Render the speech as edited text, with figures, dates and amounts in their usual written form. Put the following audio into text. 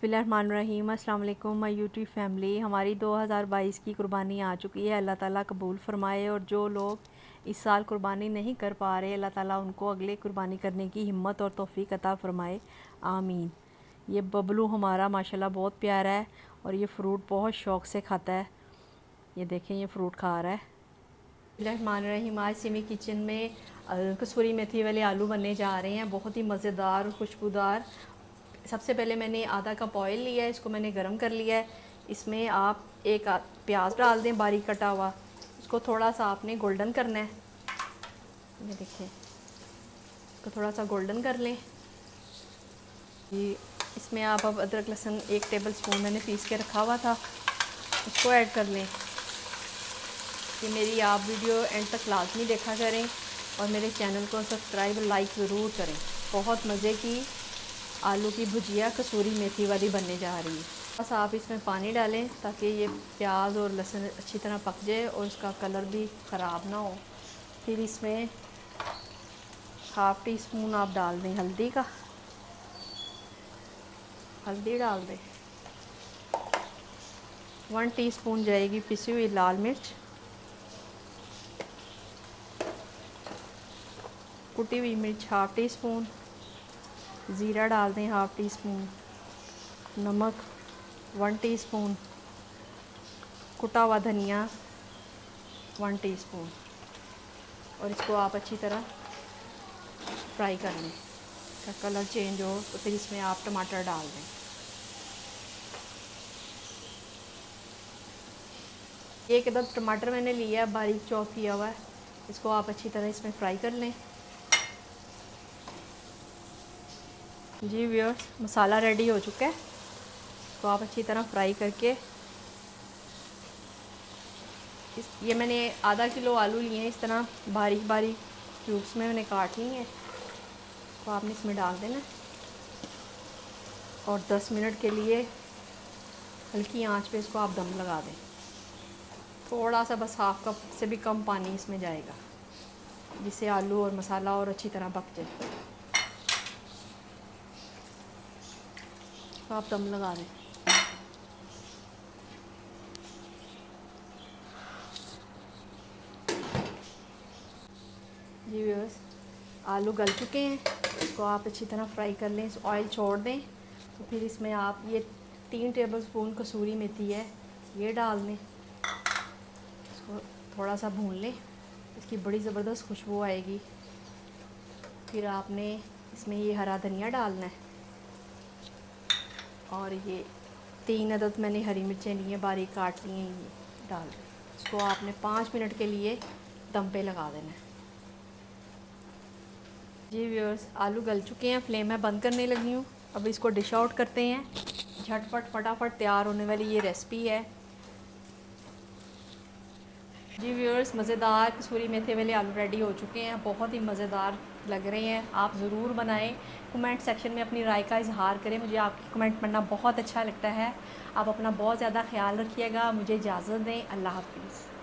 बिस्मिल्लाहिर्रहमानिर्रहीम। अस्सलाम वालेकुम माय यूट्यूब फैमिली। हमारी 2022 की कुर्बानी आ चुकी है। अल्लाह ताला कबूल फ़रमाए। और जो लोग इस साल कुर्बानी नहीं कर पा रहे, अल्लाह ताला उनको अगले कुर्बानी करने की हिम्मत और तौफीक अता फ़रमाए, आमीन। ये बबलू हमारा माशाल्लाह बहुत प्यारा है और ये फ़्रूट बहुत शौक़ से खाता है। ये देखें, ये फ़्रूट खा रहा है। बिस्मिल्लाहिर्रहमानिर्रहीम। आज सिमी किचन में कसूरी मेथी वाले आलू बनने जा रहे हैं, बहुत ही मज़ेदार और खुशबूदार। सबसे पहले मैंने आधा कप ऑयल लिया है, इसको मैंने गरम कर लिया है। इसमें आप एक प्याज डाल दें बारीक कटा हुआ, इसको थोड़ा सा आपने गोल्डन करना है। ये देखिए, इसको थोड़ा सा गोल्डन कर लें। ये इसमें आप अब अदरक लहसुन 1 टेबल स्पून मैंने पीस के रखा हुआ था, इसको ऐड कर लें। कि मेरी आप वीडियो एंड तक लाजमी देखा करें और मेरे चैनल को सब्सक्राइब लाइक ज़रूर करें। बहुत मज़े की आलू की भुजिया कसूरी मेथी वाली बनने जा रही है। बस आप इसमें पानी डालें ताकि ये प्याज और लहसुन अच्छी तरह पक जाए और इसका कलर भी ख़राब ना हो। फिर इसमें हाफ़ टी स्पून आप डाल दें हल्दी का, हल्दी डाल दें। 1 टीस्पून जाएगी पिसी हुई लाल मिर्च, कुटी हुई मिर्च हाफ़ टी स्पून, ज़ीरा डाल दें हाफ़ टी स्पून, नमक 1 टीस्पून, कुटा हुआ धनिया 1 टीस्पून। और इसको आप अच्छी तरह फ्राई कर लें। इसका कलर चेंज हो तो फिर इसमें आप टमाटर डाल दें। एक अदद टमाटर मैंने लिया है, बारीक चॉप किया हुआ है। इसको आप अच्छी तरह इसमें फ्राई कर लें। जी व्यूअर्स, मसाला रेडी हो चुका है। तो आप अच्छी तरह फ्राई करके ये मैंने आधा किलो आलू लिए हैं, इस तरह बारीक बारीक क्यूब्स में मैंने काट लिए हैं। तो आपने इसमें डाल देना और 10 मिनट के लिए हल्की आंच पे इसको आप दम लगा दें। थोड़ा सा बस हाफ़ कप से भी कम पानी इसमें जाएगा, जिससे आलू और मसाला और अच्छी तरह पक जाए। तो आप दम लगा दें। जी व्यूअर्स, आलू गल चुके हैं, इसको आप अच्छी तरह फ्राई कर लें। ऑयल छोड़ दें तो फिर इसमें आप ये 3 टेबल स्पून कसूरी मेथी है, ये डाल दें। इसको थोड़ा सा भून लें, इसकी बड़ी ज़बरदस्त खुशबू आएगी। फिर आपने इसमें ये हरा धनिया डालना है और ये 3 अदद मैंने हरी मिर्चें ली हैं, बारीक काट ली हैं, ये डाल दें। इसको आपने 5 मिनट के लिए दम पे लगा देना है। जी व्यूअर्स, आलू गल चुके हैं, फ्लेम मैं बंद करने लगी हूँ। अब इसको डिश आउट करते हैं। झटपट फटाफट तैयार होने वाली ये रेसिपी है। जी व्यूअर्स, मज़ेदार कसूरी मेथी वाले आलू रेडी हो चुके हैं, बहुत ही मज़ेदार लग रहे हैं। आप ज़रूर बनाएं। कमेंट सेक्शन में अपनी राय का इजहार करें, मुझे आपकी कमेंट पढ़ना बहुत अच्छा लगता है। आप अपना बहुत ज़्यादा ख्याल रखिएगा। मुझे इजाज़त दें। अल्लाह हाफ़िज़।